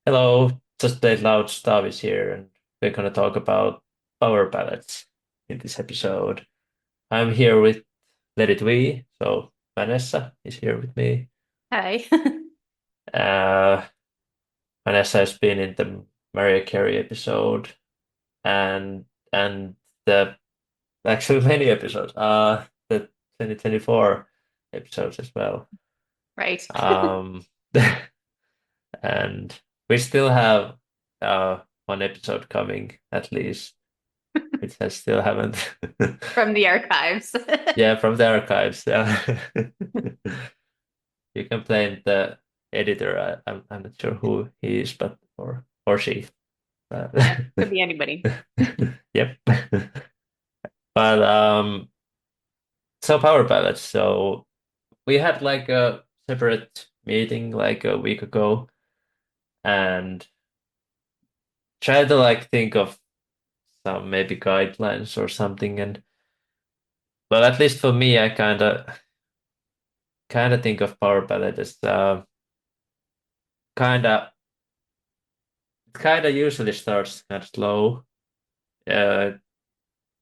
Hello, just played loud Taavi is here, and we're gonna talk about power ballads in this episode. I'm here with Let It Be, so Vanessa is here with me. Hi. Uh, Vanessa has been in the Mariah Carey episode and the actually many episodes, the 2024 episodes as well. Right. Um, and we still have one episode coming at least. Which I still haven't. From the archives. Yeah, from the archives. Yeah. You can blame the editor. I'm not sure who he is, but or she. Uh, Yeah, could be anybody. Yep. But so power ballads. So we had like a separate meeting like a week ago and tried to like think of some maybe guidelines or something. And well, at least for me, I kind of think of power ballad as kind of usually starts kind of slow. Uh,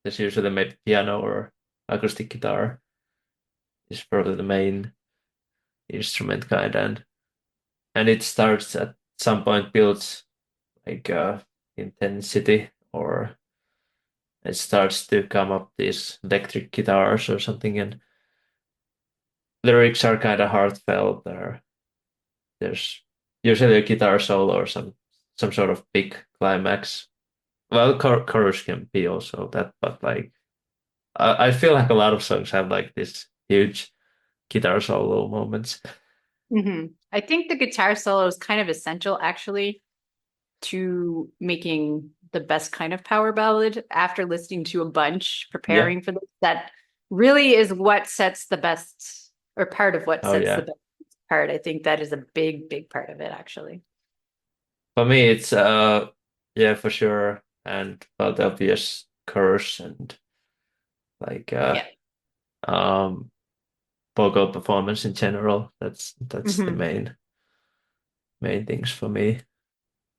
there's usually maybe piano or acoustic guitar is probably the main instrument kind, and it starts at some point builds like intensity, or it starts to come up these electric guitars or something, and lyrics are kind of heartfelt. There's usually a guitar solo or some sort of big climax. Well, chorus can be also that, but like I feel like a lot of songs have like this huge guitar solo moments. I think the guitar solo is kind of essential actually to making the best kind of power ballad after listening to a bunch, Yeah. preparing for this. That really is what sets the best or part of what Oh sets the yeah. best part. I think that is a big, big part of it actually. For me, it's yeah, for sure, and well, the obvious chorus and like Yeah. um vocal performance in general. That's the hmm main things for me.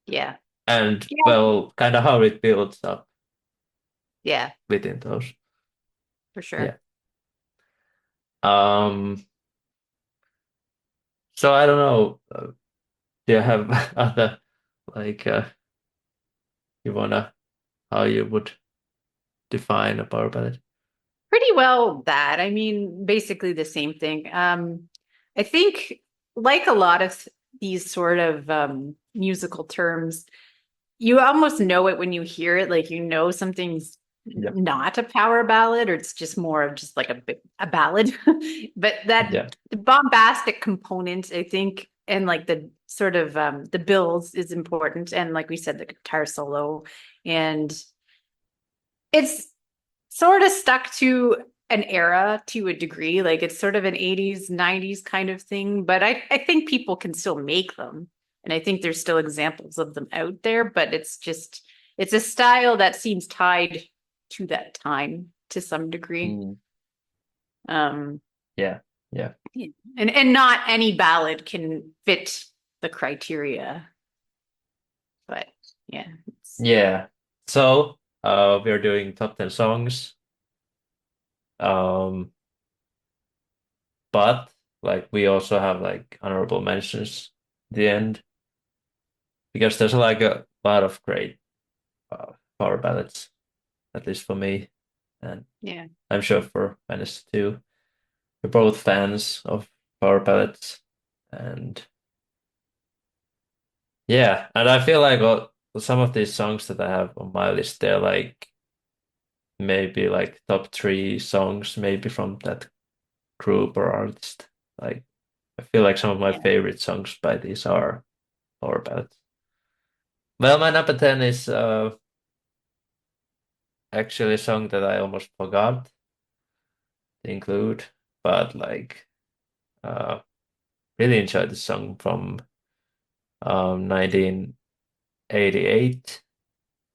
Yeah. And Yeah. well, kind of how it builds up Yeah, within those. for Yeah. sure. Um. So I don't know. Do you have other like you wanna how you would define a power ballad? Pretty well that. I mean, basically the same thing. I think like a lot of these sort of musical terms, you almost know it when you hear it, like you know something's Yeah. not a power ballad or it's just more of just like a ballad. But that Yeah. bombastic component, I think, and like the sort of the builds is important. And like we said, the guitar solo. And it's sort of stuck to an era to a degree. Like it's sort of an 80s, 90s kind of thing. But I think people can still make them. And I think there's still examples of them out there, but it's a style that seems tied to that time to some degree. Mm. Um, Yeah. Yeah. and not any ballad can fit the criteria. But yeah, Yeah. So, we're doing top 10 songs. Um, but like we also have like honorable mentions at the end because there's like a lot of great power ballads, at least for me, and yeah. I'm sure for Venice too. We're both fans of power ballads, and yeah, and I feel like some of these songs that I have on my list, they're like maybe like top three songs, maybe from that group or artist. Like I feel like some of my Yeah. favorite songs by these are power ballads. Well, my number 10 is actually a song that I almost forgot to include, but like uh really enjoyed the song from 1988.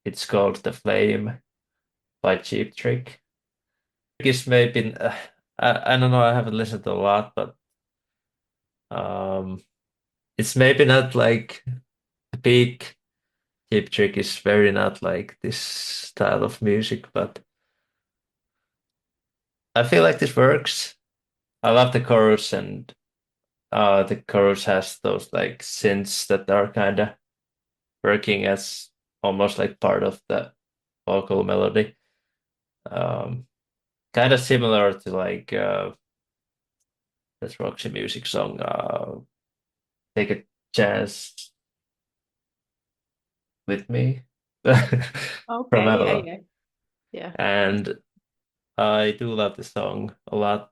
It's called The Flame by Cheap Trick. It's maybe I don't know, I haven't listened to a lot, but um it's maybe not like the peak Cheap Trick is very not like this style of music, but I feel like this works. I love the chorus, and the chorus has those like synths that are kind of working as almost like part of the vocal melody. Um, Kind of similar to like this Roxy Music song, Take a Chance with Me from Okay, yeah, Avalon. yeah, yeah. And I do love the song a lot,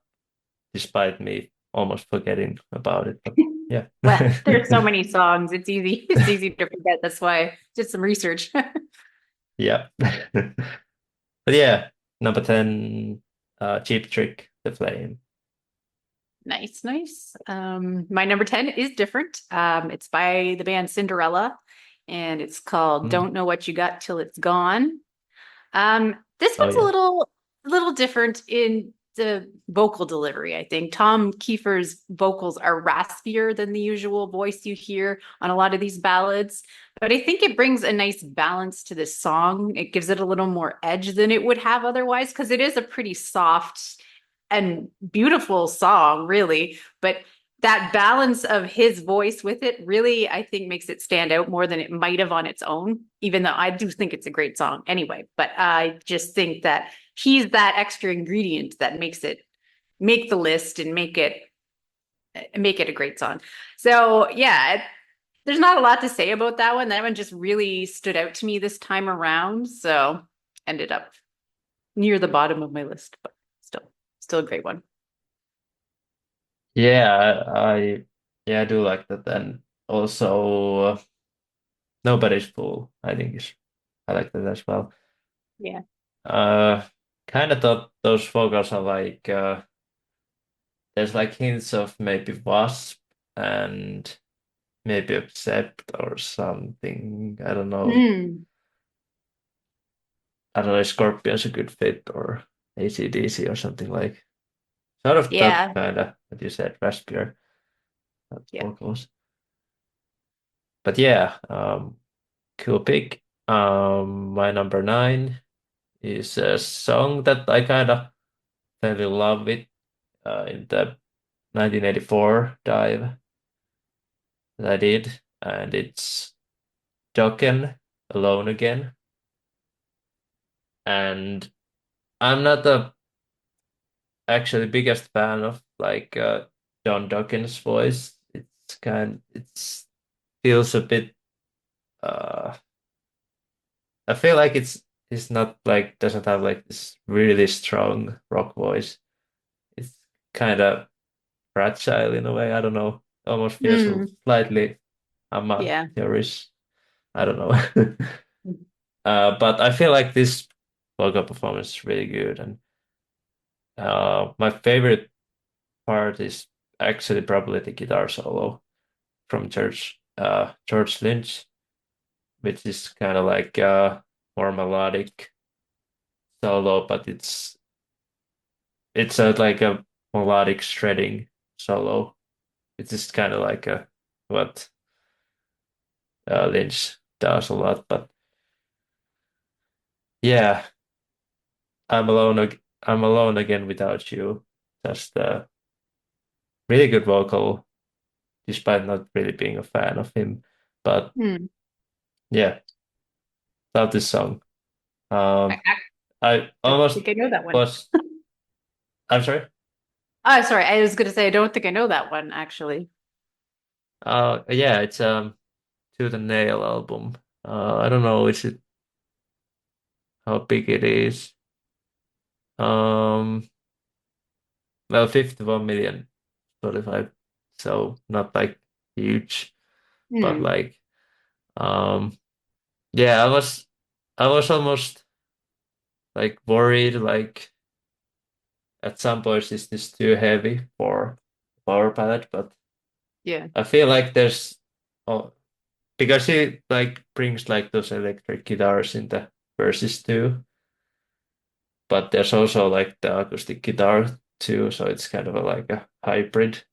despite me almost forgetting about it. But yeah. Well, there's so many songs. It's easy. It's easy to forget. That's why I did some research. Yeah. But yeah, number 10, Cheap Trick, The Flame. Nice, nice. My number 10 is different. It's by the band Cinderella, and it's called Mm. Don't Know What You Got Till It's Gone. This Oh one's yeah. a little different in the vocal delivery, I think. Tom Kiefer's vocals are raspier than the usual voice you hear on a lot of these ballads, but I think it brings a nice balance to this song. It gives it a little more edge than it would have otherwise, because it is a pretty soft and beautiful song, really. But that balance of his voice with it really, I think, makes it stand out more than it might have on its own, even though I do think it's a great song anyway. But I just think that he's that extra ingredient that makes it make the list and make it a great song. So yeah, there's not a lot to say about that one. That one just really stood out to me this time around. So ended up near the bottom of my list, but still a great one. Yeah, yeah, I do like that. And also, Nobody's Fool, I think is I like that as well. Yeah. Uh, Kind of thought those vocals are like there's like hints of maybe Wasp and maybe Accept or something. I don't know. Mm, I don't know if Scorpion's a good fit or AC/DC or something like sort of that yeah. kind of what you said, raspier Yeah. vocals. But yeah, cool pick. My number 9 is a song that I kind of fell in love with in the 1984 dive that I did, and it's Dokken, Alone Again. And I'm not the actually biggest fan of like John Dokken's voice. It's feels a bit uh I feel like it's not like doesn't have like this really strong rock voice. It's kind of fragile in a way. I don't know. Almost feels Mm, slightly yeah. amateurish. I don't know. But I feel like this vocal performance is really good, and my favorite part is actually probably the guitar solo from George Lynch, which is kind of like more melodic solo, but it's like a melodic shredding solo. It's just kind of like a what Lynch does a lot. But yeah, I'm alone again without you. Just a really good vocal, despite not really being a fan of him. But Mm. yeah, love this song. I Um, I don't almost think I know that one. was. I'm sorry. Oh, sorry. I was going to say, I don't think I know that one, actually. Yeah, it's To the Nail album. I don't know, is it how big it is? Um, well, 51 million Spotify, so not like huge, but Hmm. like, um, yeah, I was almost like worried, like at some points is this too heavy for power ballad, but Yeah. I feel like there's, oh, because he like brings like those electric guitars in the verses too. But there's also like the acoustic guitar too, so it's kind of like a hybrid.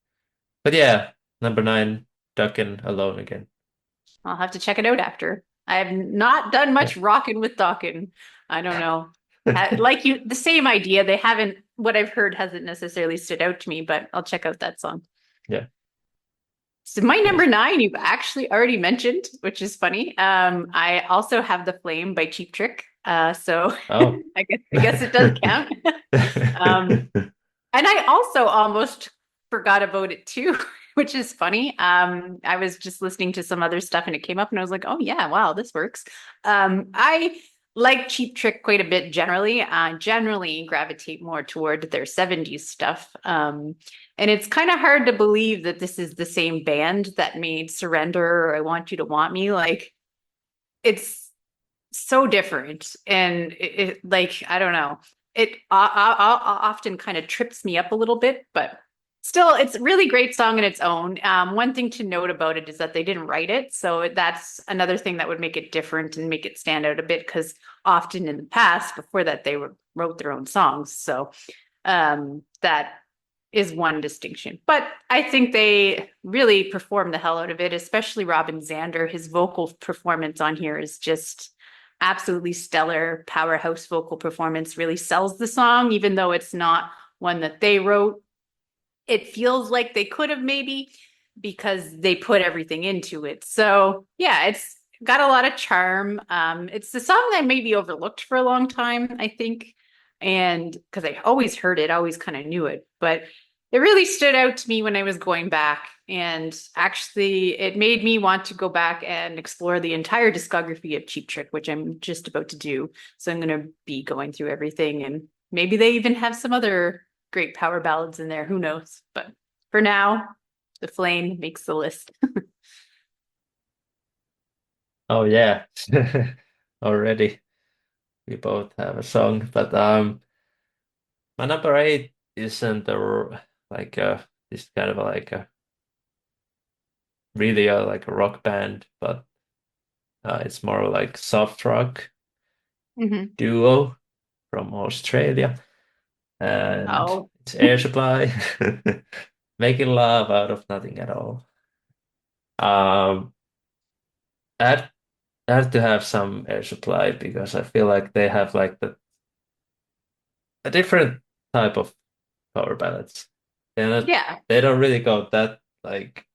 But yeah, number 9, Duck and Alone Again. I'll have to check it out after. I have not done Yeah. much rockin' with Dawkin. I don't know. Like you, the same idea. They haven't, what I've heard hasn't necessarily stood out to me, but I'll check out that song. Yeah. So my number Yes. nine, you've actually already mentioned, which is funny. I also have The Flame by Cheap Trick. So Oh. I guess it does count. Um, and I also almost forgot about it too, which is funny. I was just listening to some other stuff and it came up and I was like, oh yeah, wow, this works. I like Cheap Trick quite a bit generally. Generally gravitate more toward their 70s stuff. And it's kind of hard to believe that this is the same band that made Surrender or I Want You to Want Me. Like it's so different and like I don't know often kind of trips me up a little bit, but still it's a really great song in its own. One thing to note about it is that they didn't write it, so that's another thing that would make it different and make it stand out a bit because often in the past before that wrote their own songs, so that is one distinction. But I think they really perform the hell out of it, especially Robin Zander. His vocal performance on here is just absolutely stellar. Powerhouse vocal performance really sells the song, even though it's not one that they wrote. It feels like they could have maybe because they put everything into it. So yeah, it's got a lot of charm. It's the song that may be overlooked for a long time, I think. And because I always heard it, always kind of knew it, but it really stood out to me when I was going back. And actually, it made me want to go back and explore the entire discography of Cheap Trick, which I'm just about to do. So I'm going to be going through everything, and maybe they even have some other great power ballads in there. Who knows? But for now, The Flame makes the list. Oh yeah. Already we both have a song, but my number eight isn't like this kind of like a really like a rock band, but it's more like soft rock Mhm. duo from Australia, and Oh, it's Air Supply, making love out of nothing at all. Um, I had, I had to have some Air Supply because I feel like they have like a different type of power ballads. yeah. They don't really go that like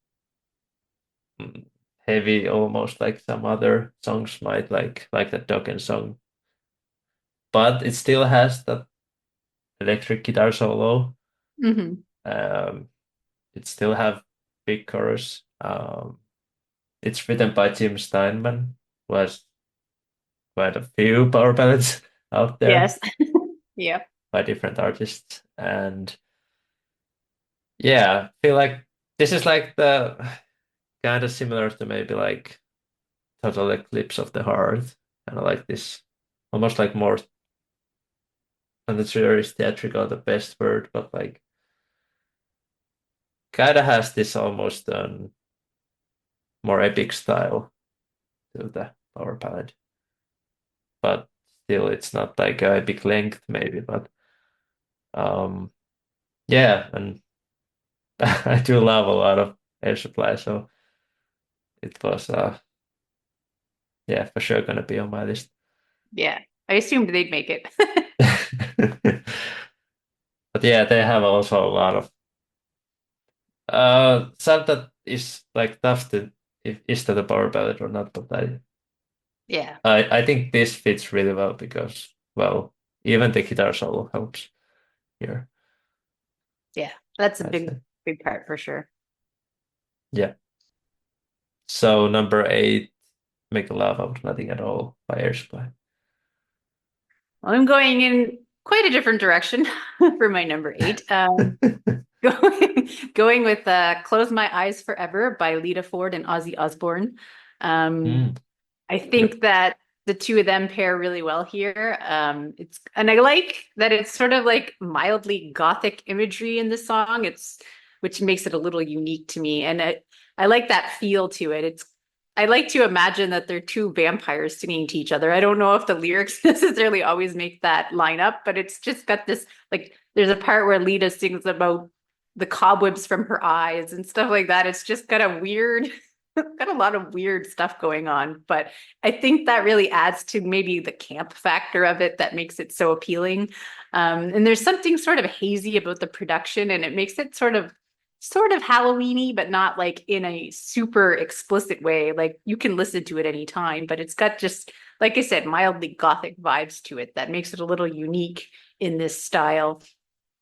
mm, heavy, almost like some other songs might like the Dokken song, but it still has that electric guitar solo. Hmm. Um, it still have big chorus. It's written by Jim Steinman, who has quite a few power ballads out there Yes. Yeah. by different artists. And yeah, I feel like this is like the kind of similar to maybe like Total Eclipse of the Heart, kind of like this, almost like more, I'm not sure is theatrical the best word, but like kind of has this almost more epic style to the power ballad, but still it's not like a epic length maybe, but um yeah, and I do love a lot of Air Supply, so it was yeah, for sure gonna be on my list. Yeah. I assumed they'd make it. But yeah, they have also a lot of some that is like tough to if is that a power ballad or not, but Yeah. I think this fits really well because well, even the guitar solo helps here, Yeah. That's a I'd big, say. big part for sure. Yeah. So number eight, Make Love Out of Nothing at All by Air Supply. Well, I'm going in quite a different direction for my number eight. Going with Close My Eyes Forever by Lita Ford and Ozzy Osbourne. Um, Mm, I yep. think that the two of them pair really well here. And I like that it's sort of like mildly gothic imagery in the song. Which makes it a little unique to me. And I like that feel to it. I like to imagine that they're two vampires singing to each other. I don't know if the lyrics necessarily always make that line up, but it's just got this like there's a part where Lita sings about the cobwebs from her eyes and stuff like that. It's just got a weird got a lot of weird stuff going on, but I think that really adds to maybe the camp factor of it that makes it so appealing. And there's something sort of hazy about the production, and it makes it sort of Halloweeny, but not like in a super explicit way. Like you can listen to it anytime, but it's got just, like I said, mildly gothic vibes to it that makes it a little unique in this style.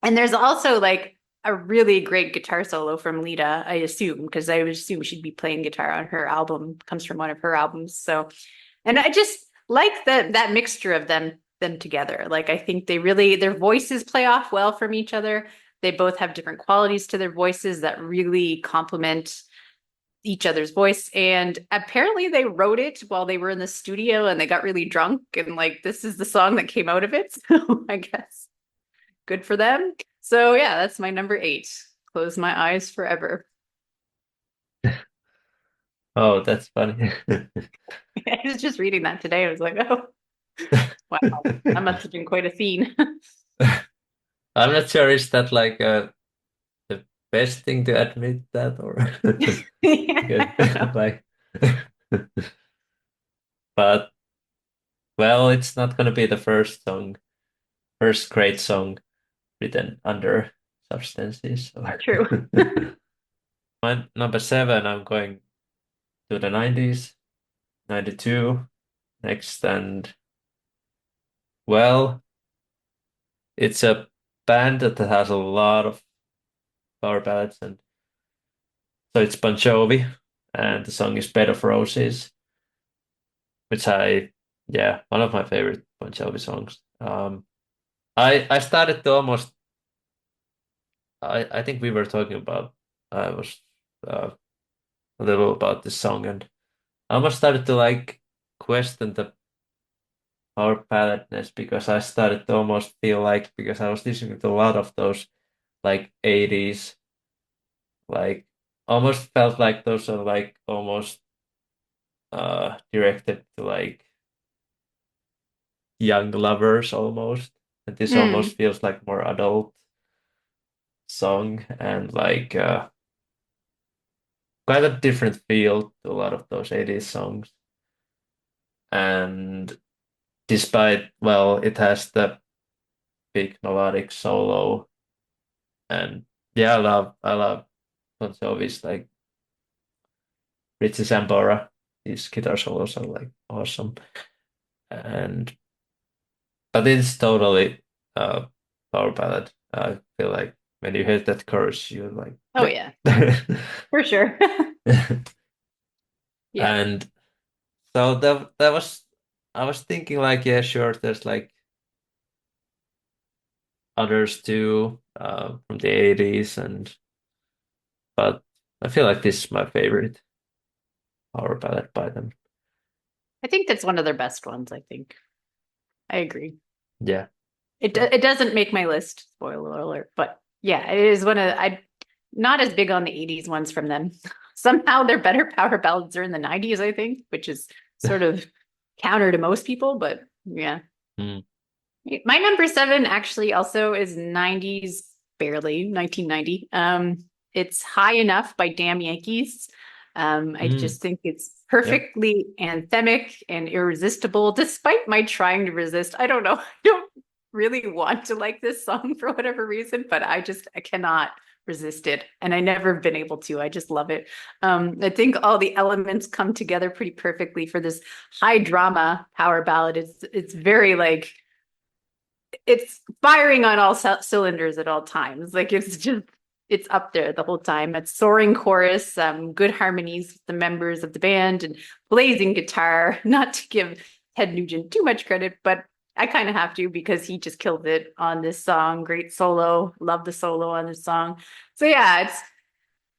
And there's also like a really great guitar solo from Lita, I assume, because I would assume she'd be playing guitar on her album, comes from one of her albums. So, and I just like that mixture of them together. Like I think they really their voices play off well from each other. They both have different qualities to their voices that really complement each other's voice. And apparently they wrote it while they were in the studio and they got really drunk and like this is the song that came out of it. So I guess good for them. So yeah, that's my number 8. Close my eyes forever. Oh, that's funny. I was just reading that today. I was like, oh, wow, that must have been quite a scene. I'm not sure is that like the best thing to admit that or Yeah, because I don't know. like but well it's not gonna be the first great song written under substances. So True. my number 7 I'm going to the 90s, 92 next and well it's a band that has a lot of power ballads and so it's Bon Jovi and the song is Bed of Roses which yeah, one of my favorite Bon Jovi songs. I started to almost, I think we were talking about, I was uh, a little about this song, and I almost started to like question the power balladness because I started to almost feel like because I was listening to a lot of those like 80s, like almost felt like those are like almost directed to like young lovers almost. And this Mm, almost feels like more adult song and like quite a different feel to a lot of those 80s songs. And despite, well, it has the big melodic solo and yeah, I love Bon Jovi's like Richie Sambora. His guitar solos are like awesome. And but it's totally uh power ballad. I feel like when you hear that chorus, you're like, oh yep. yeah, for sure. Yeah. And so that was I was thinking like, yeah, sure, there's like others too, from the 80s and but I feel like this is my favorite power ballad by them. I think that's one of their best ones, I think. I agree. Yeah. It So it doesn't make my list, spoiler alert, but yeah, it is one of I not as big on the 80s ones from them. Somehow their better power ballads are in the 90s, I think, which is sort of counter to most people, but yeah. mm, My number 7 actually also is 90s, barely 1990. It's High Enough by Damn Yankees. I mm, just think it's yep. perfectly anthemic and irresistible, despite my trying to resist. I don't know. I don't really want to like this song for whatever reason, but I cannot resist it. And I never been able to. I just love it. I think all the elements come together pretty perfectly for this high drama power ballad. It's very like it's firing on all cylinders at all times. Like it's up there the whole time. It's soaring chorus, good harmonies with the members of the band, and blazing guitar. Not to give Ted Nugent too much credit, but I kind of have to because he just killed it on this song. Great solo. Love the solo on this song. So yeah,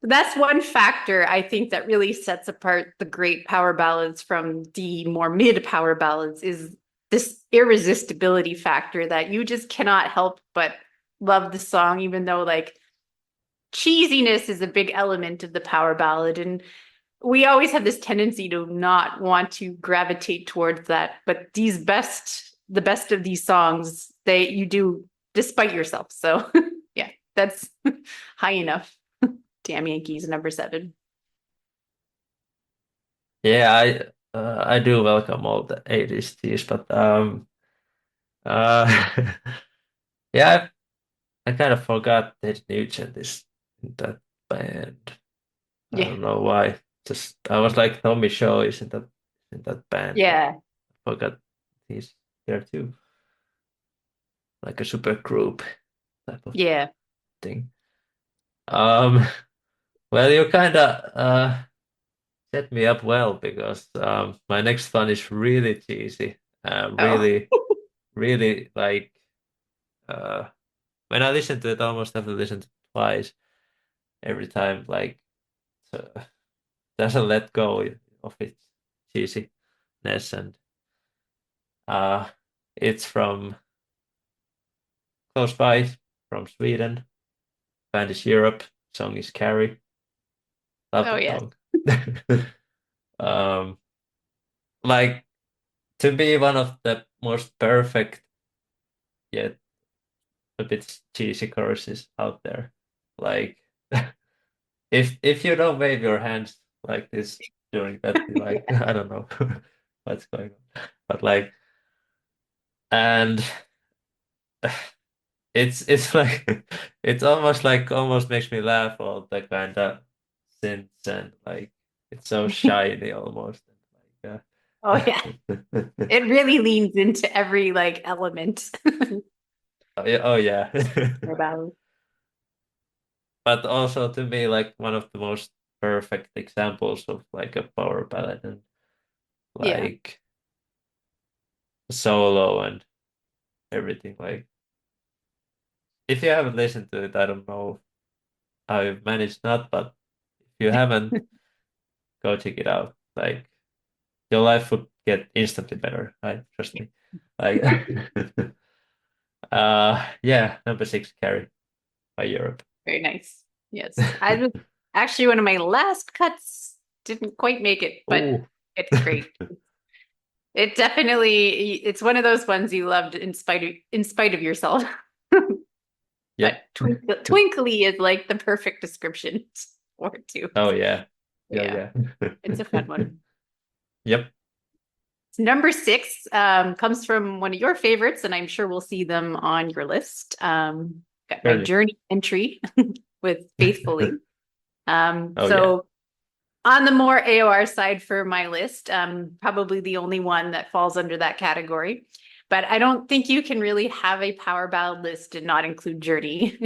that's one factor I think that really sets apart the great power ballads from the more mid power ballads is this irresistibility factor that you just cannot help but love the song, even though like cheesiness is a big element of the power ballad. And we always have this tendency to not want to gravitate towards that. But the best of these songs, you do despite yourself. So yeah, that's high enough. Damn Yankees, number 7. Yeah, I do welcome all the 80s teas, but uh yeah, I kind of forgot that Nugent is in that band. I Yeah. don't know why. Just I was like Tommy Shaw is in that band, but Yeah. I forgot he's there too, like a super group type of Yeah. thing. Um, well, you kind of set me up well because my next one is really cheesy. Oh, Really like uh, when I listen to it, I almost have to listen to it twice every time. Like uh, doesn't let go of its cheesiness, and uh, it's from close by, from Sweden. Band is Europe. Song is Carrie. Love oh the yes. song. um, like to be one of the most perfect yet a bit cheesy choruses out there. Like if you don't wave your hands like this during that, like I don't know what's going on, but like and it's like it's almost like almost makes me laugh all the kind of synths and like it's so shiny almost. Like, Oh yeah. It really leans into every like element oh yeah. about. But also to me like one of the most perfect examples of like a power ballad and Yeah. like solo and everything. Like if you haven't listened to it, I don't know how you've managed not, but if you haven't, go check it out. Like your life would get instantly better. I trust me. Like yeah, number six, Carrie by Europe. Very nice. Yes. I was actually one of my last cuts didn't quite make it, but Oh, it's great. It definitely it's one of those ones you loved in spite of yourself. But yep. twinkly is like the perfect description for it too. Oh yeah. Yeah, Yeah, yeah. it's a fun one. Yep, Number six comes from one of your favorites, and I'm sure we'll see them on your list. Got my Journey. Journey entry with Faithfully. Oh yeah. So on the more AOR side for my list, probably the only one that falls under that category. But I don't think you can really have a power ballad list and not include Journey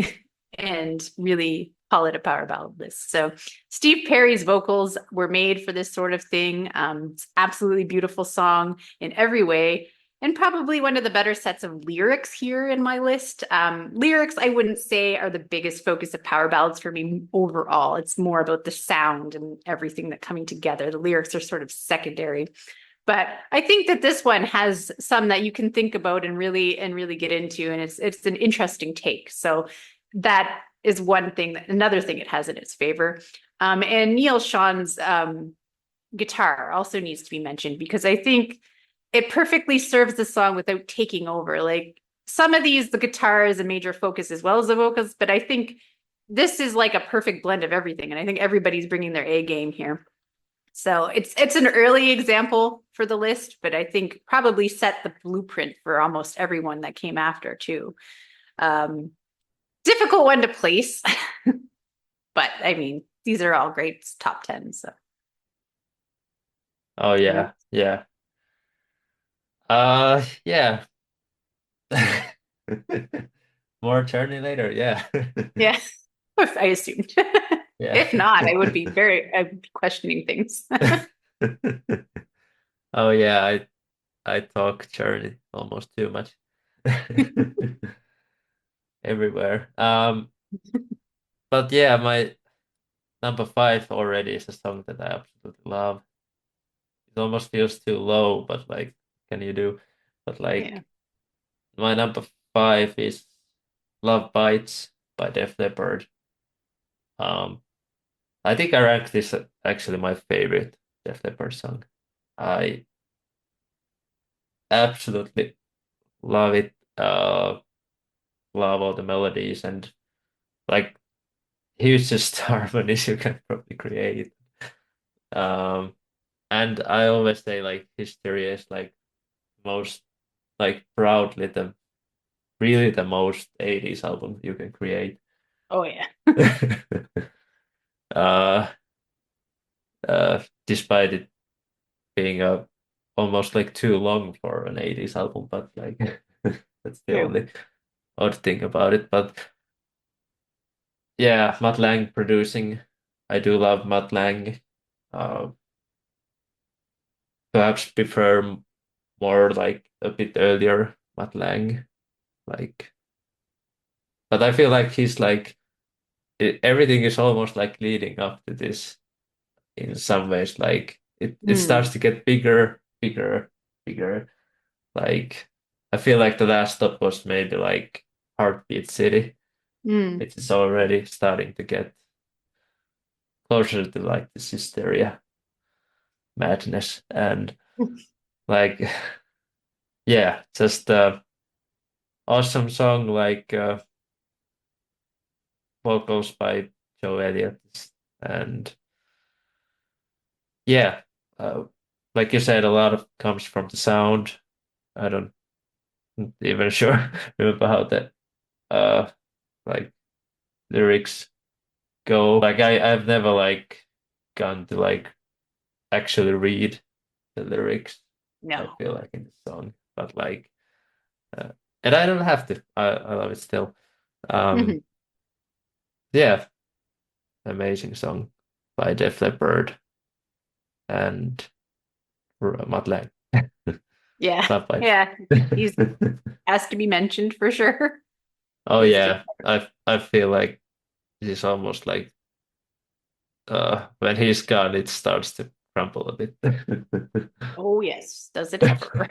and really call it a power ballad list. So Steve Perry's vocals were made for this sort of thing. It's absolutely beautiful song in every way. And probably one of the better sets of lyrics here in my list. Lyrics, I wouldn't say, are the biggest focus of power ballads for me overall. It's more about the sound and everything that coming together. The lyrics are sort of secondary. But I think that this one has some that you can think about and really get into, and it's an interesting take. So that is one thing. Another thing it has in its favor. And Neil Sean's guitar also needs to be mentioned because I think it perfectly serves the song without taking over. Like some of these, the guitar is a major focus as well as the vocals, but I think this is like a perfect blend of everything, and I think everybody's bringing their A game here. So it's an early example for the list, but I think probably set the blueprint for almost everyone that came after too. Um, Difficult one to place, but I mean these are all great top 10. So Oh yeah, yeah. Yeah. Yeah. More Journey later. Yeah. yeah, I assumed. Yeah. If not, I'd be questioning things. Oh yeah, I talk Journey almost too much. Everywhere. But yeah, my number five already is a song that I absolutely love. It almost feels too low, but like, can you do? But Yeah. like, my number five is Love Bites by Def Leppard. Um, I think I rank this actually my favorite Def Leppard song. I absolutely love it. Love all the melodies and like hugest harmonies you can probably create. Um, and I always say like History is like most like proudly the really the most 80s album you can create. Oh yeah. uh Despite it being almost like too long for an 80s album, but like that's the True. only odd thing about it. But yeah, Matt Lang producing. I do love Matt Lang. Uh, Perhaps prefer more like a bit earlier Matt Lang. Like, but I feel like he's like everything is almost like leading up to this in some ways. Like it starts Mm, to get bigger, bigger, bigger. Like I feel like the last stop was maybe like Heartbeat City, mm. which is already starting to get closer to like this hysteria madness and like yeah, just awesome song like vocals by Joe Elliott and yeah, uh, like you said, a lot of comes from the sound. I don't even sure remember how that uh like lyrics go. Like I've never like gone to like actually read the lyrics. I No. feel like in the song, but like uh, and I don't have to. I love it still. Um, Mhm. yeah, amazing song by Def Leppard and Matt Lang. Yeah. Not by. Yeah. He's has to be mentioned for sure. Oh Is just yeah, I feel like this is almost like when he's gone, it starts to crumble a bit. oh yes, does it ever?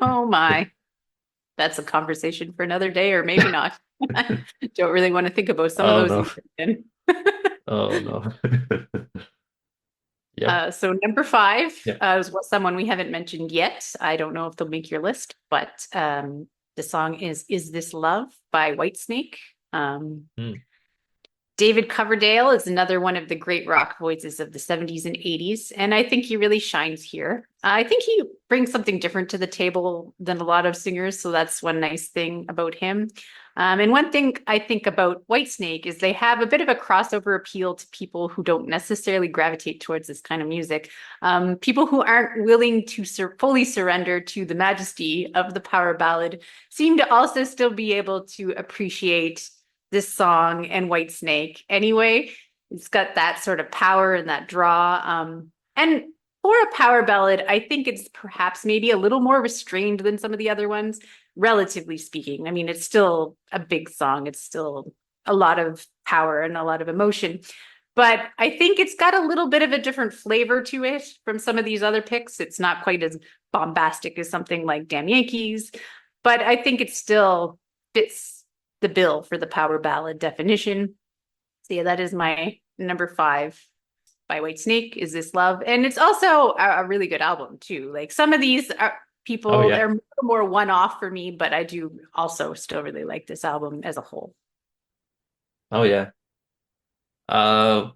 Oh my. That's a conversation for another day, or maybe not. Don't really want to think about some of Oh those no, either. Then. oh no. Yep. So number five Yeah. is what someone we haven't mentioned yet. I don't know if they'll make your list, but the song is This Love by Whitesnake. Um, Hmm. David Coverdale is another one of the great rock voices of the 70s and 80s, and I think he really shines here. I think he brings something different to the table than a lot of singers, so that's one nice thing about him. And one thing I think about Whitesnake is they have a bit of a crossover appeal to people who don't necessarily gravitate towards this kind of music. People who aren't willing to fully surrender to the majesty of the power ballad seem to also still be able to appreciate this song and Whitesnake anyway. It's got that sort of power and that draw. And for a power ballad, I think it's perhaps maybe a little more restrained than some of the other ones, relatively speaking. I mean, it's still a big song. It's still a lot of power and a lot of emotion. But I think it's got a little bit of a different flavor to it from some of these other picks. It's not quite as bombastic as something like Damn Yankees, but I think it still fits the bill for the power ballad definition. So yeah, that is my number five by Whitesnake, Is This Love? And it's also a really good album too. Like some of these are Oh people, yeah. they're more one-off for me, but I do also still really like this album as a whole. Oh yeah. Uh,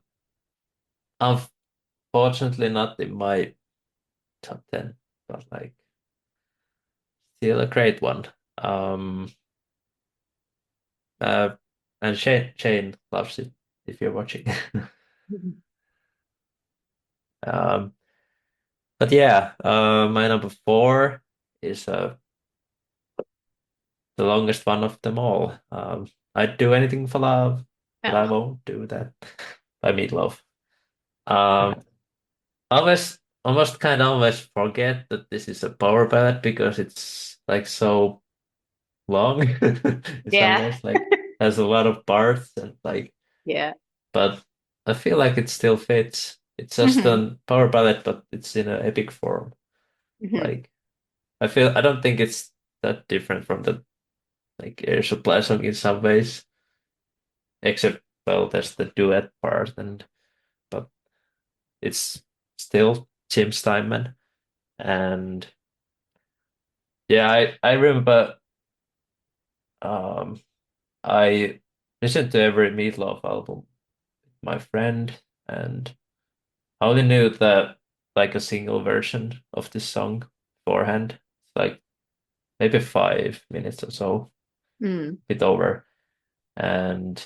Unfortunately not in my top 10, but like still a great one. Um, uh, and Shane loves it if you're watching. Um, but yeah, my number four is the longest one of them all. I'd do anything for love, but I Oh, won't do that. By Meatloaf. Um, almost kind of always forget that this is a power ballad because it's like so long in some yeah. ways, like has a lot of parts and like, Yeah. but I feel like it still fits. It's just Hmm. a power ballad, but it's in an epic form. Hmm. Like I don't think it's that different from the like Air Supply song in some ways, except well, there's the duet part, and but it's still Jim Steinman, and yeah, I remember um I listened to every Meatloaf album with my friend, and I only knew that. like a single version of this song beforehand. It's like maybe 5 minutes or so, Mm. bit over. And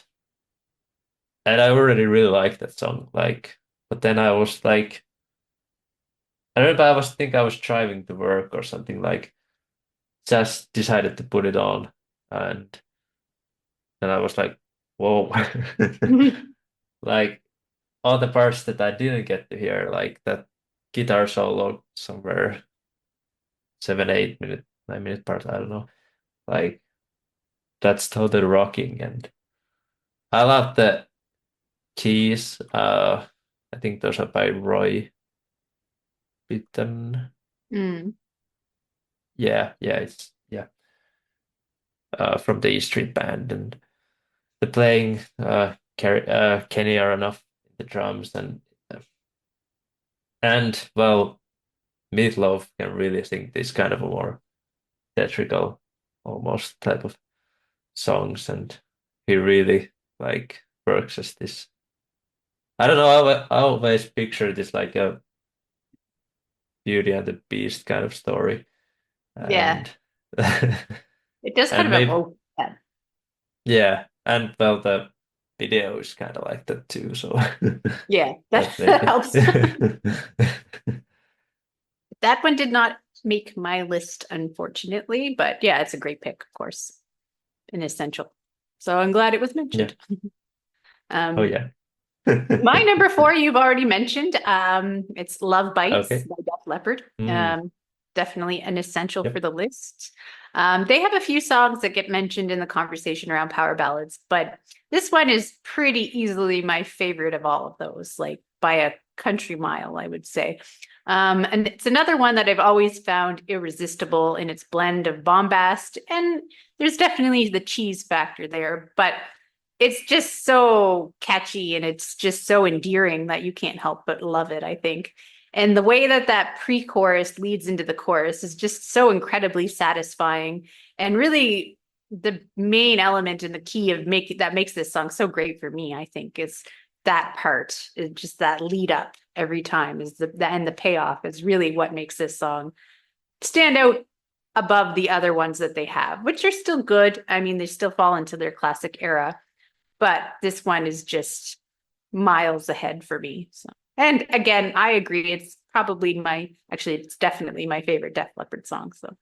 I already really liked that song. Like, but then I was like, I remember I was driving to work or something like just decided to put it on. And then I was like, whoa. Like all the parts that I didn't get to hear, like that guitar solo somewhere 7, 8 minute, 9 minute part, I don't know. Like that's totally rocking. And I love the keys. I think those are by Roy Bittan. Mm. Yeah, yeah, it's yeah. From the E Street Band, and the playing Kenny Aronoff the drums, and well, Meatloaf can really sing this kind of a more theatrical, almost type of songs, and he really like works as this. I don't know. I always picture this like a Beauty and the Beast kind of story, Yeah, and it does kind and of maybe evoke that. yeah, and well, the video is kind of like that too. So Yeah, that that maybe. helps. That one did not make my list, unfortunately, but yeah, it's a great pick, of course, an essential. So I'm glad it was Yeah. mentioned. Oh Um, yeah. my number four, you've already mentioned. It's Love Bites Okay. by Def Leppard. Mm, Definitely an essential for yep. the list. They have a few songs that get mentioned in the conversation around power ballads, but this one is pretty easily my favorite of all of those, like by a country mile, I would say. And it's another one that I've always found irresistible in its blend of bombast, and there's definitely the cheese factor there, but it's just so catchy and it's just so endearing that you can't help but love it, I think. And the way that that pre-chorus leads into the chorus is just so incredibly satisfying and really the main element and the key of make that makes this song so great for me, I think, is that part, is just that lead up every time is the and the payoff is really what makes this song stand out above the other ones that they have, which are still good. I mean, they still fall into their classic era, but this one is just miles ahead for me. So, and again, I agree. It's probably actually, it's definitely my favorite Def Leppard song. So,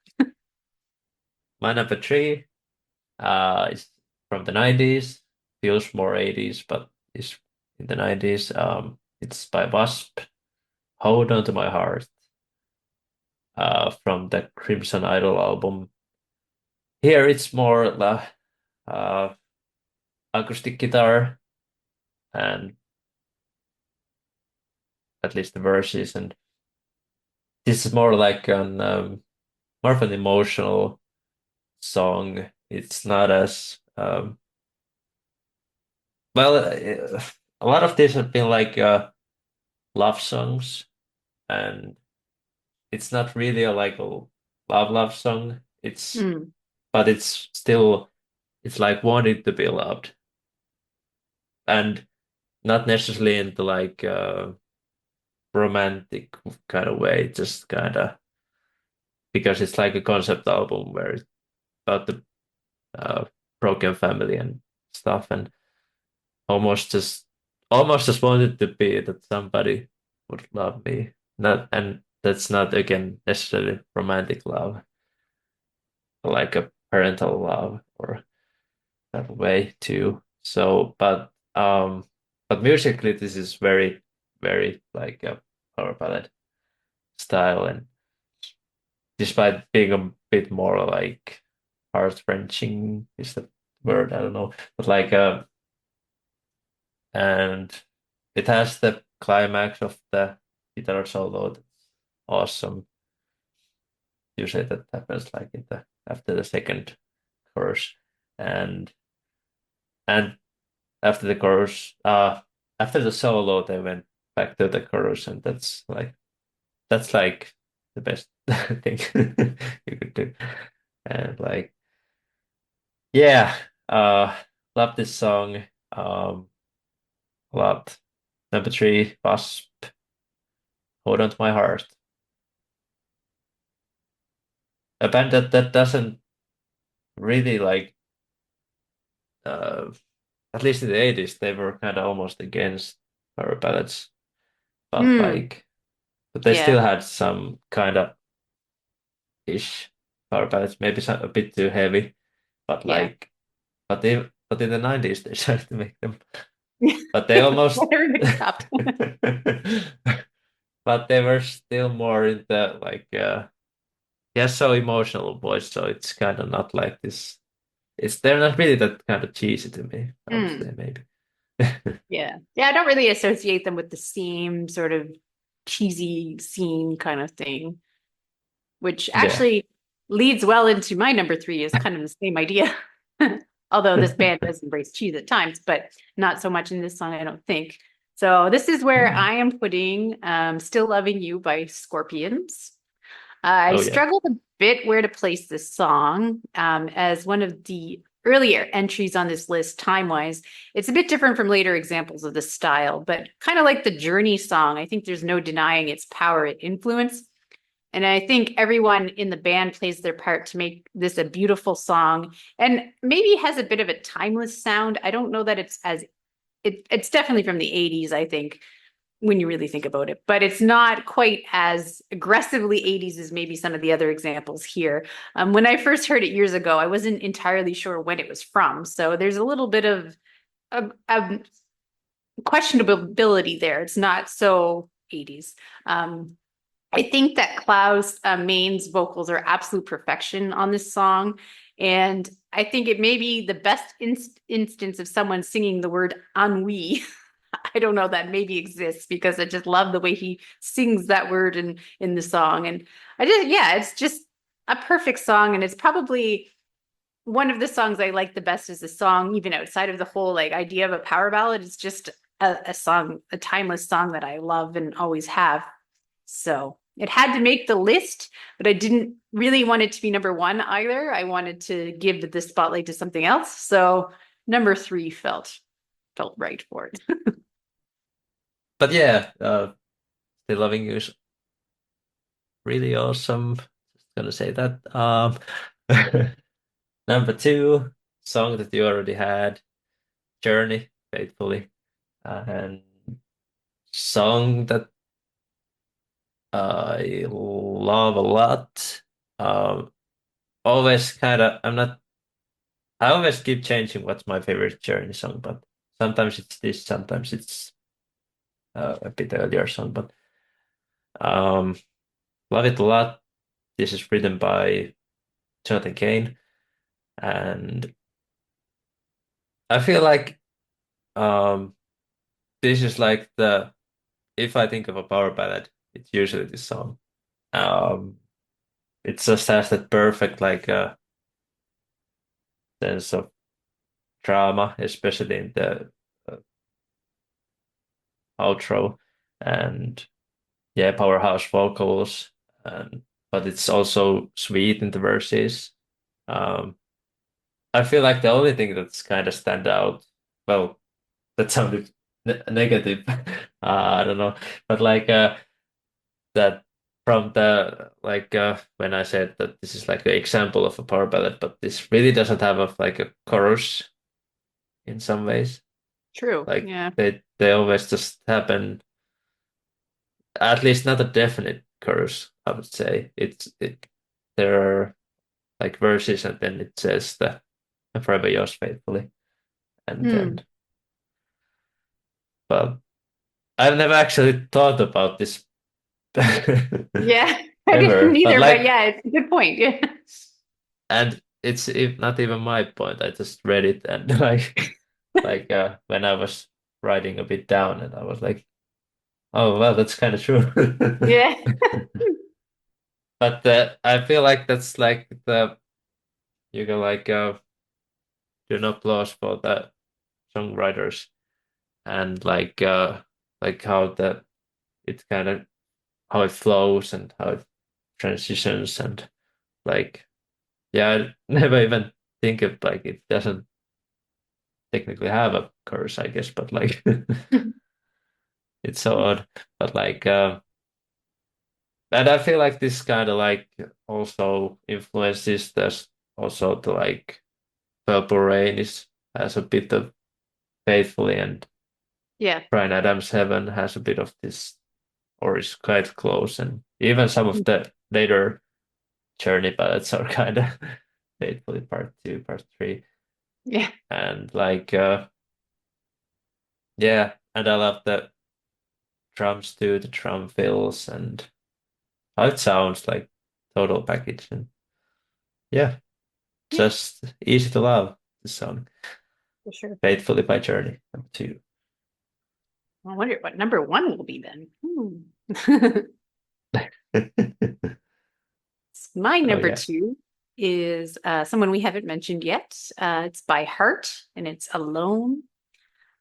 My number three is from the 90s. Feels more 80s, but is in the 90s. It's by Wasp. Hold on to my heart. From the Crimson Idol album. Here it's more uh acoustic guitar and at least the verses, and this is more like an more of an emotional song. It's not as well. A lot of these have been like love songs, and it's not really a like a love song. It's mm, but it's still it's like wanting to be loved, and not necessarily into like romantic kind of way. Just kind of because it's like a concept album where it's about the uh, broken family and stuff, and almost just almost just wanted to be that somebody would love me. Not and that's not again necessarily romantic love, like a parental love or that way too. So, but musically this is very, very like a power ballad style, and despite being a bit more like heart-wrenching is the word, I don't know, but like and it has the climax of the guitar solo that's awesome. Usually that happens like in the after the second chorus, and and after the chorus, after the solo, they went back to the chorus, and that's like the best thing you could do. And like, yeah, love this song a lot. Number three, Wasp. Hold On to My Heart. A band that doesn't really like uh at least in the 80s they were kind of almost against power ballads, but Hmm. like but they still Yeah. had some kind of ish power ballads, maybe some, a bit too heavy, but Yeah. like but in the 90s they started to make them, but they almost Everybody stopped. but they were still more into like he has so emotional voice, so it's kind of not like this. It's they're not really that kind of cheesy to me, I would Hmm. say maybe. Yeah. Yeah, I don't really associate them with the same sort of cheesy scene kind of thing, which Yeah. actually leads well into my number three is kind of the same idea. Although this band does embrace cheese at times, but not so much in this song, I don't think. So this is where Hmm. I am putting Still Loving You by Scorpions. I Oh yeah. struggled a bit where to place this song as one of the earlier entries on this list, time wise. It's a bit different from later examples of this style, but kind of like the Journey song, I think there's no denying its power and influence. And I think everyone in the band plays their part to make this a beautiful song and maybe has a bit of a timeless sound. I don't know that it's as it's definitely from the 80s, I think, when you really think about it, but it's not quite as aggressively 80s as maybe some of the other examples here. When I first heard it years ago, I wasn't entirely sure when it was from. So there's a little bit of questionability there. It's not so 80s. Um, I think that Klaus Main's vocals are absolute perfection on this song. And I think it may be the best instance of someone singing the word ennui. I don't know that maybe exists because I just love the way he sings that word in the song. And I just, yeah, it's just a perfect song. And it's probably one of the songs I like the best is the song, even outside of the whole like idea of a power ballad. It's just a song, a timeless song that I love and always have. So it had to make the list, but I didn't really want it to be number one either. I wanted to give the spotlight to something else. So number three felt right for it. But yeah, Still Loving You is really awesome. Just gonna say that. Number two, song that you already had, Journey, Faithfully, and song that I love a lot. Um, always kind of, I always keep changing what's my favorite Journey song, but sometimes it's this, sometimes it's a bit earlier song, but um, love it a lot. This is written by Jonathan Cain, and I feel like um, this is like the if I think of a power ballad, it's usually this song. Um, it just has that perfect like sense of drama, especially in the uh, outro, and yeah, powerhouse vocals, and but it's also sweet in the verses. Um, I feel like the only thing that's kind of stand out, well, that sounded negative. I don't know, but like that from the like when I said that this is like an example of a power ballad, but this really doesn't have a like a chorus in some ways. True. Like Yeah. they always just happen, at least not a definite chorus, I would say. There are like verses and then it says the forever yours faithfully. And Hmm. then but I've never actually thought about this Yeah. I didn't ever. But either, but like yeah, it's a good point. Yeah. and it's not even my point. I just read it and like when I was writing a bit down and I was like, oh well that's kind of true. Yeah. But I feel like that's like the you can like do an applause for the songwriters and like how the it kind of how it flows and how it transitions and like yeah I never even think of like it doesn't technically have a curse I guess but like it's so odd but like And I feel like this kind of like also influences this also the like Purple Rain is has a bit of Faithfully and Yeah. Bryan Adams' Heaven has a bit of this or is quite close and even some of the later Journey ballads are kind of Faithfully Part 2, Part 3 Yeah. and like yeah and I love the drums too, the drum fills and how it sounds like total package and yeah, Yeah, just easy to love this song. for sure. Faithfully by Journey, number two. I wonder what number one will be then. Hmm. My Oh number yeah. two is someone we haven't mentioned yet. It's by Heart and it's Alone.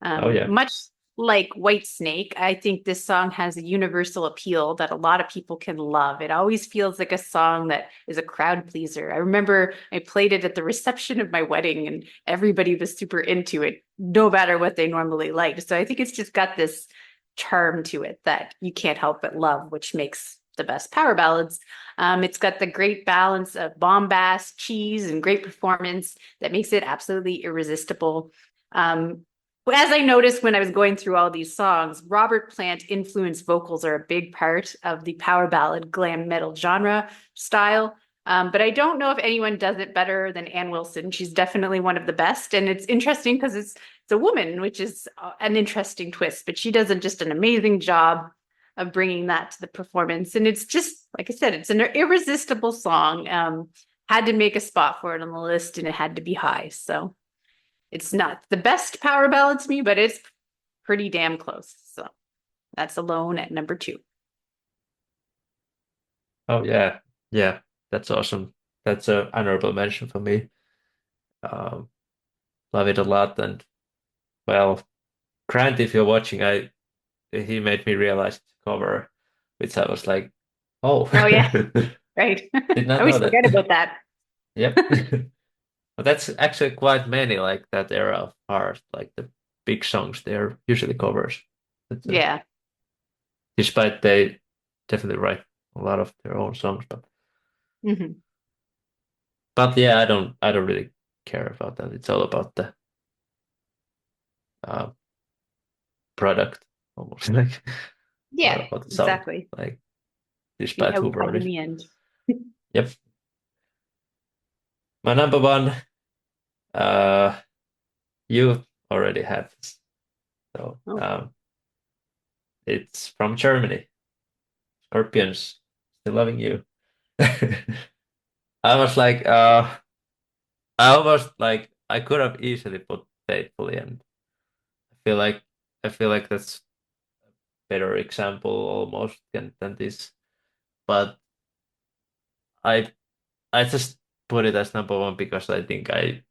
Oh yeah. Much like White Snake, I think this song has a universal appeal that a lot of people can love. It always feels like a song that is a crowd pleaser. I remember I played it at the reception of my wedding and everybody was super into it, no matter what they normally liked. So I think it's just got this charm to it that you can't help but love, which makes the best power ballads. It's got the great balance of bombast, cheese, and great performance that makes it absolutely irresistible. Um, as I noticed when I was going through all these songs, Robert Plant influenced vocals are a big part of the power ballad glam metal genre style. But I don't know if anyone does it better than Ann Wilson. She's definitely one of the best, and it's interesting because it's a woman, which is an interesting twist. But she does just an amazing job of bringing that to the performance, and it's just like I said, it's an irresistible song. Had to make a spot for it on the list, and it had to be high. So. It's not the best power ballad to me, but it's pretty damn close. So that's Alone at number two. Oh yeah. Yeah. That's awesome. That's a honorable mention for me. Um, love it a lot. And well, Grant, if you're watching, I he made me realize the cover, which I was like, oh, Oh yeah, right. did I not always know that. forget about that. Yep. But that's actually quite many like that era of art, like the big songs, they're usually covers. That's Yeah. despite they definitely write a lot of their own songs, Hmm. but yeah, I don't really care about that. It's all about the uh, product almost like Yeah, not about the song, exactly. like The despite who outcome wrote in it. the end. Yep. My number one, uh, you already have this. So Oh, it's from Germany. Scorpions, still loving you. I was like, I almost like I could have easily put faithfully, and I feel like I feel like that's better example almost than this. But I I just put it as number one because I think I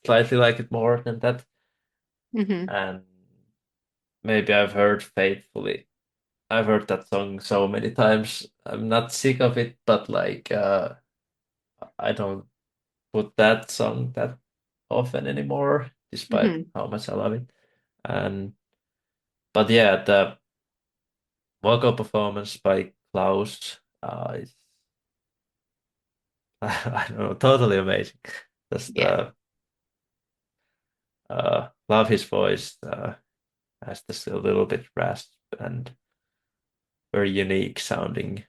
slightly like it more than that, hmm. and maybe I've heard faithfully. I've heard that song so many times. I'm not sick of it, but like I don't put that song that often anymore, despite Hmm. how much I love it. And but yeah, the vocal performance by Klaus is I don't know, totally amazing. Just Yeah. love his voice. Has this a little bit rasp and very unique sounding,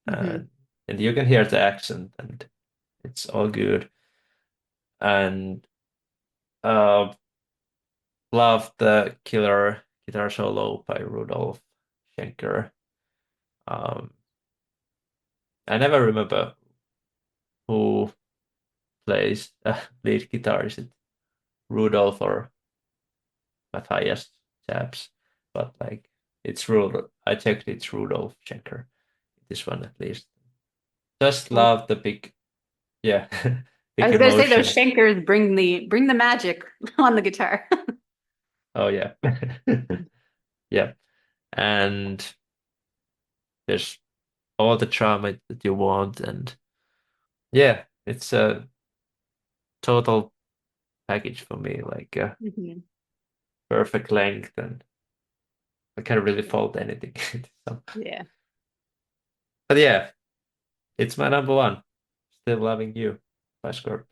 Hmm. and you can hear the accent, and it's all good. And uh, love the killer guitar solo by Rudolf Schenker. Um, I never remember who plays lead guitar. Is it Rudolf or Matthias Chaps? But like it's Rudolf. I checked it's Rudolf Schenker. This one at least. Just Well, love the big, yeah, I big was gonna say those emotion. shankers bring the magic on the guitar. Oh yeah, yeah, and there's all the drama that you want, and yeah, it's a total package for me, like Hmm. perfect length, and I can't really fault anything. So, Yeah. But yeah, it's my number one. Still Loving You by Scorpions.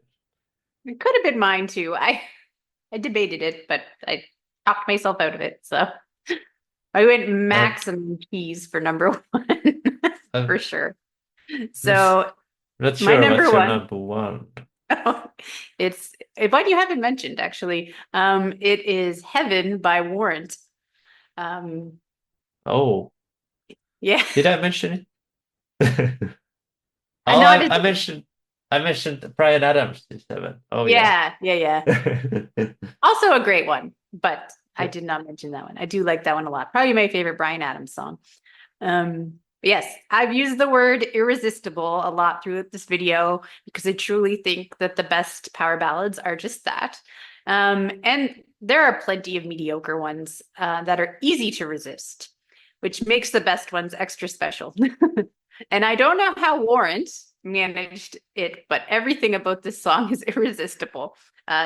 It could have been mine too. I debated it, but I talked myself out of it. So I went I'm, maximum keys for number one I'm for sure. not So not my sure number what's your one, number one. it's one you haven't mentioned actually. It is Heaven by Warrant. Um, Oh, yeah, did I mention it? I Oh, know I, it. I mentioned I mentioned Brian Adams is seven. Oh yeah. Yeah, yeah, yeah. Also a great one, but I did not mention that one. I do like that one a lot. Probably my favorite Brian Adams song. Yes, I've used the word irresistible a lot throughout this video because I truly think that the best power ballads are just that. And there are plenty of mediocre ones that are easy to resist, which makes the best ones extra special. And I don't know how Warrant managed it, but everything about this song is irresistible.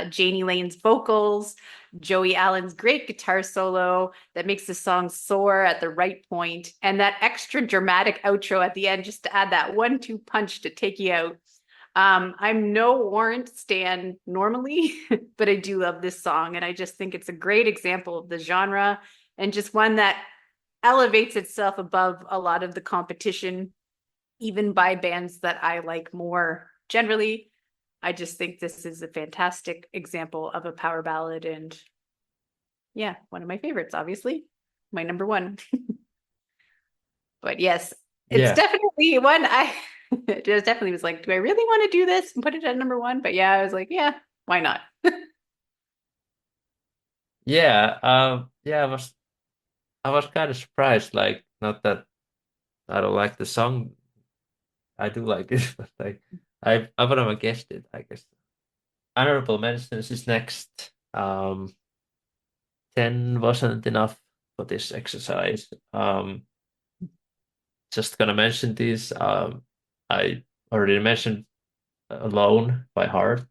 Janie Lane's vocals, Joey Allen's great guitar solo that makes the song soar at the right point, and that extra dramatic outro at the end just to add that 1-2 punch to take you out. I'm no Warrant stan normally, but I do love this song, and I just think it's a great example of the genre and just one that elevates itself above a lot of the competition, even by bands that I like more generally. I just think this is a fantastic example of a power ballad and yeah, one of my favorites, obviously. My number one. But yes, it's Yeah. definitely one I just definitely was like, do I really want to do this and put it at number one? But yeah, I was like, yeah, why not? Yeah. Yeah, I was kind of surprised, like not that I don't like the song. I do like it, but like I would have guessed it, I guess. Honorable mentions is next. 10 wasn't enough for this exercise. Just gonna mention these. I already mentioned Alone by Heart.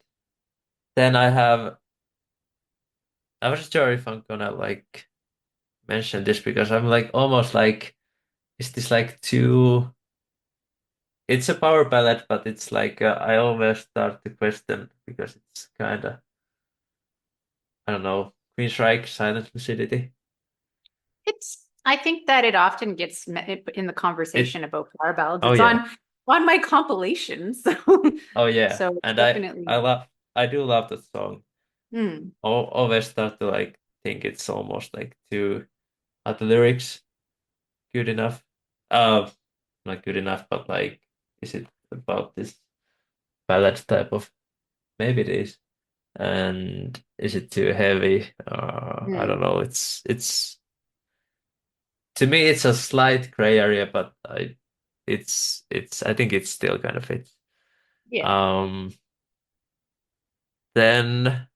Then I wasn't sure if I'm gonna like mention this because I'm like almost like, is this like too? It's a power ballad, but it's like I always start to question because it's kind of, I don't know, Queen Strike, Silent Lucidity. I think that it often gets in the It conversation about power ballads. oh It's yeah, on my compilations. So oh yeah, so and I definitely. love, I do love that song. Hmm. Always start to like think it's almost like too, are the lyrics good enough? Uh, not good enough, but like, is it about this ballad type of? Maybe it is. And is it too heavy? I don't Hmm. know. It's to me it's a slight gray area, but it's I think it still kind of fits. Yeah. Um, then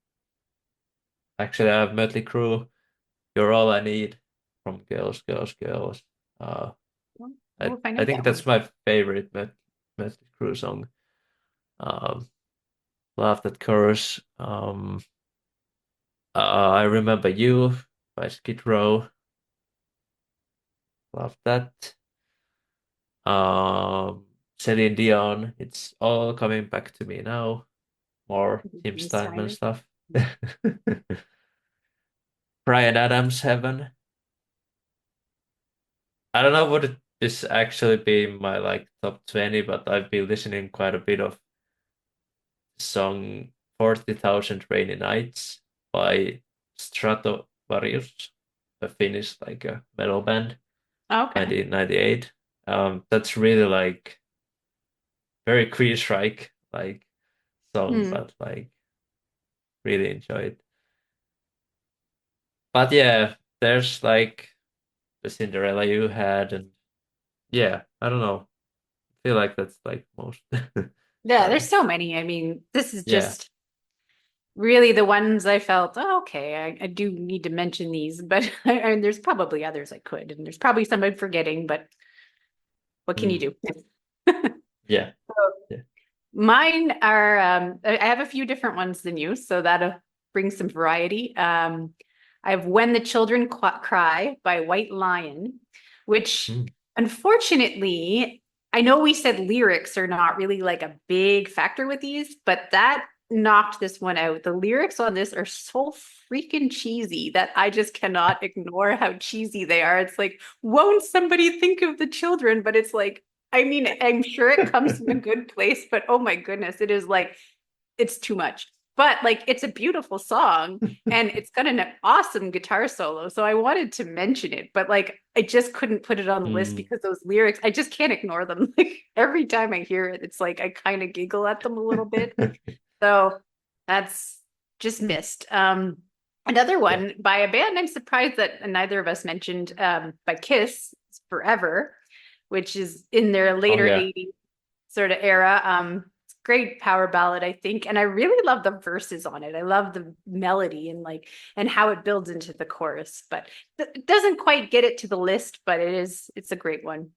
actually I have Mötley Crüe, You're All I Need from Girls, Girls, Girls. Uh, Well, I I will find I out think that one. that's my favorite Mötley Crüe song. Um, love that chorus. I Remember You by Skid Row. Love that. Celine Dion, It's All Coming Back to Me Now. More Tim James Steinman Steiner. stuff. Brian Adams, Heaven. I don't know what this actually be my like top 20, but I've been listening quite a bit of song 40,000 Rainy Nights by Stratovarius, a Finnish like a metal band, Oh, okay. 1998. That's really like very Queen Strike like song, Hmm. but like really enjoy it. But yeah, there's like the Cinderella you had, and yeah, I don't know. I feel like that's like most. Yeah, Uh, there's so many. I mean, this is yeah. just really the ones I felt, oh, okay, I do need to mention these, but and there's probably others I could, and there's probably some I'm forgetting, but what can you Mm, do? yeah. Yeah. Mine are I have a few different ones than you, so that brings some variety. I have When the Children Cry by White Lion, which Mm, unfortunately I know we said lyrics are not really like a big factor with these, but that knocked this one out. The lyrics on this are so freaking cheesy that I just cannot ignore how cheesy they are. It's like, won't somebody think of the children? But it's like, I mean, I'm sure it comes from a good place, but oh my goodness, it is like, it's too much. But like, it's a beautiful song and it's got an awesome guitar solo. So I wanted to mention it, but like, I just couldn't put it on the list Mm. because those lyrics, I just can't ignore them. Like every time I hear it, it's like I kind of giggle at them a little bit. So that's just missed. Another Yeah. one by a band I'm surprised that neither of us mentioned, by Kiss, Forever, which is in their Oh later yeah. 80s sort of era. It's a great power ballad, I think, and I really love the verses on it. I love the melody and like and how it builds into the chorus, but it doesn't quite get it to the list, but it's a great one.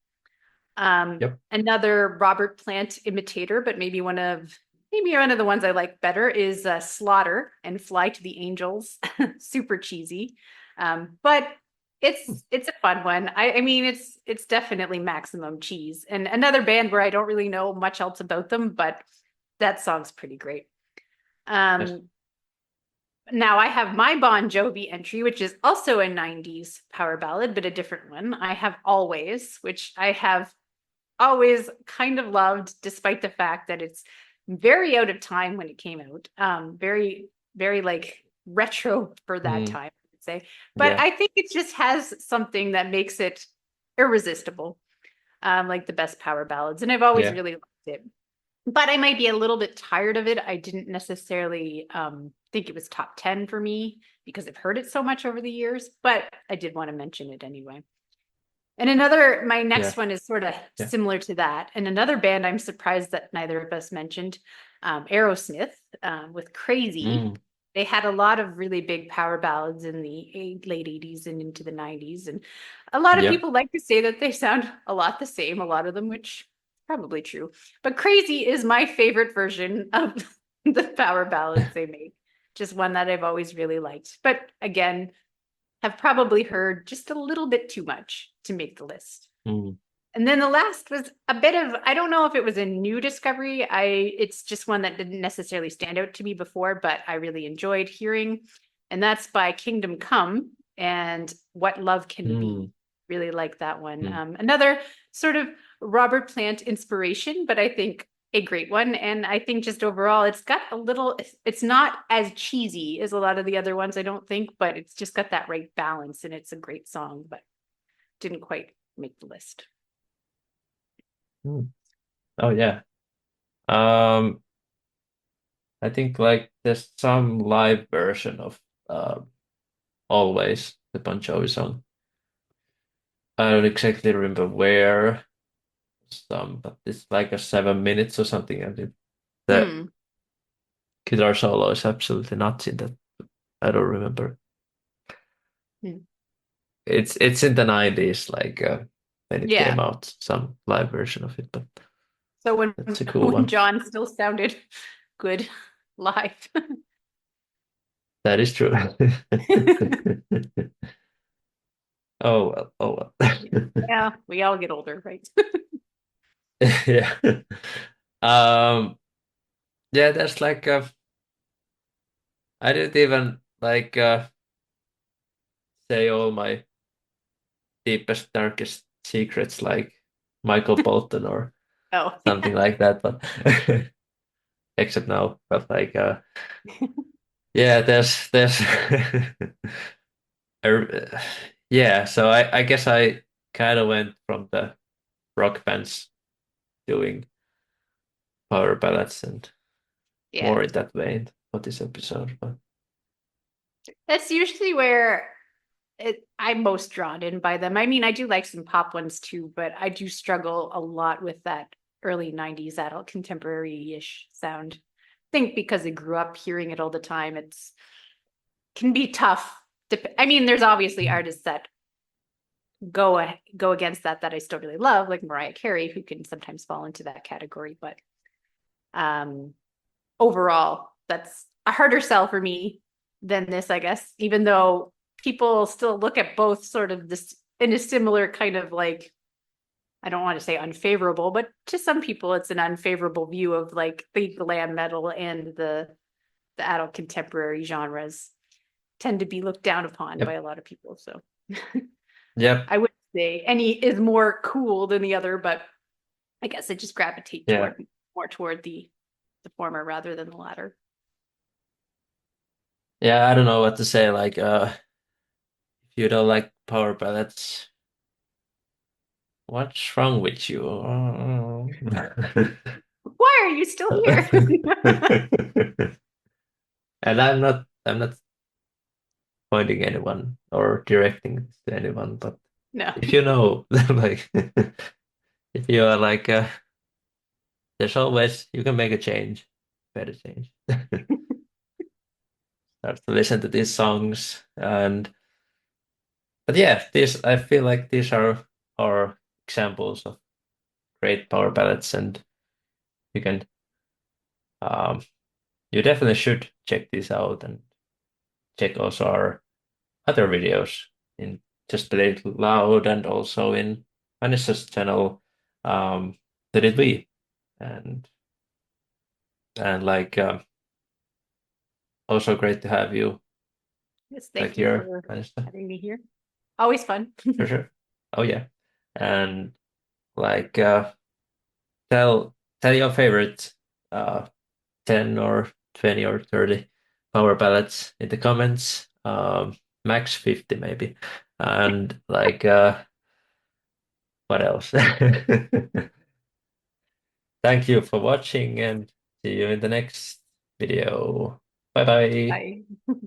Yep. Another Robert Plant imitator, but maybe one of the ones I like better is Slaughter and Fly to the Angels. Super cheesy, but it's a fun one. I mean it's definitely maximum cheese. And another band where I don't really know much else about them, but that song's pretty great. Yes. Um, Now I have my Bon Jovi entry, which is also a 90s power ballad, but a different one. I have Always, which I have always kind of loved, despite the fact that it's very out of time when it came out. Very, very like retro for that Mm. time, I would say. But Yeah. I think it just has something that makes it irresistible, like the best power ballads. And I've always Yeah. really liked it. But I might be a little bit tired of it. I didn't necessarily think it was top 10 for me because I've heard it so much over the years, but I did want to mention it anyway. And my Yeah. next one is sort of Yeah. similar to that. And another band I'm surprised that neither of us mentioned, Aerosmith, with Crazy. Mm. They had a lot of really big power ballads in the late 80s and into the 90s. And a lot of Yep. people like to say that they sound a lot the same, a lot of them, which is probably true. But Crazy is my favorite version of the power ballads they make. Just one that I've always really liked. But again, have probably heard just a little bit too much to make the list. Mm. And then the last was a bit of, I don't know if it was a new discovery. It's just one that didn't necessarily stand out to me before, but I really enjoyed hearing. And that's by Kingdom Come and What Love Can Be. Mm. Really like that one. Mm. Another sort of Robert Plant inspiration, but I think a great one. And I think just overall, it's got a little, it's not as cheesy as a lot of the other ones, I don't think, but it's just got that right balance and it's a great song, but didn't quite make the list. Mm. Oh yeah. Um, I think like there's some live version of uh, Always, the Bon Jovi song. I don't exactly remember where some, but it's like a 7 minutes or something, and the Hmm. guitar solo is absolutely nuts in that. I don't remember. Hmm. It's in the 90s, like when it Yeah. came out, some live version of it, but So when that's a cool when one. John still sounded good live. That is true. Oh well, oh well. Yeah, we all get older, right? Yeah. Um, yeah, that's like I didn't even like say all my deepest, darkest secrets like Michael Bolton or Oh, something like that, but except now. But like yeah, there's uh, yeah, so I guess I kind of went from the rock bands doing power ballads and yeah. more in that vein for this episode. But That's usually where I'm most drawn in by them. I mean, I do like some pop ones too, but I do struggle a lot with that early 90s adult contemporary-ish sound. I think because I grew up hearing it all the time, it's can be tough. I mean, there's obviously artists that go against that I still really love, like Mariah Carey, who can sometimes fall into that category. But um, overall, that's a harder sell for me than this, I guess. Even though people still look at both sort of this in a similar kind of like I don't want to say unfavorable, but to some people it's an unfavorable view of like the glam metal and the adult contemporary genres tend to be looked down upon by Yep. a lot of people. So Yep. I wouldn't say any is more cool than the other, but I guess I just gravitate Yeah. toward more toward the former rather than the latter. Yeah, I don't know what to say. Like, if you don't like power ballads, what's wrong with you? Why are you still here? And I'm not pointing anyone or directing this to anyone, but No. if you know, like, if you are like, there's always you can make a change, better change. Start to listen to these songs, and but yeah, these I feel like these are examples of great power ballads, and you can um you definitely should check these out and check also our other videos in Just Play It Loud and also in Vanessa's channel, Let It Be, and like also great to have you Yes, back thank you here, for Vanessa. having me here. Always fun. Sure, sure. Oh yeah, and like tell your favorite uh 10 or 20 or 30 power ballads in the comments. Max 50 maybe. And like what else? Thank you for watching and see you in the next video. Bye bye. Bye.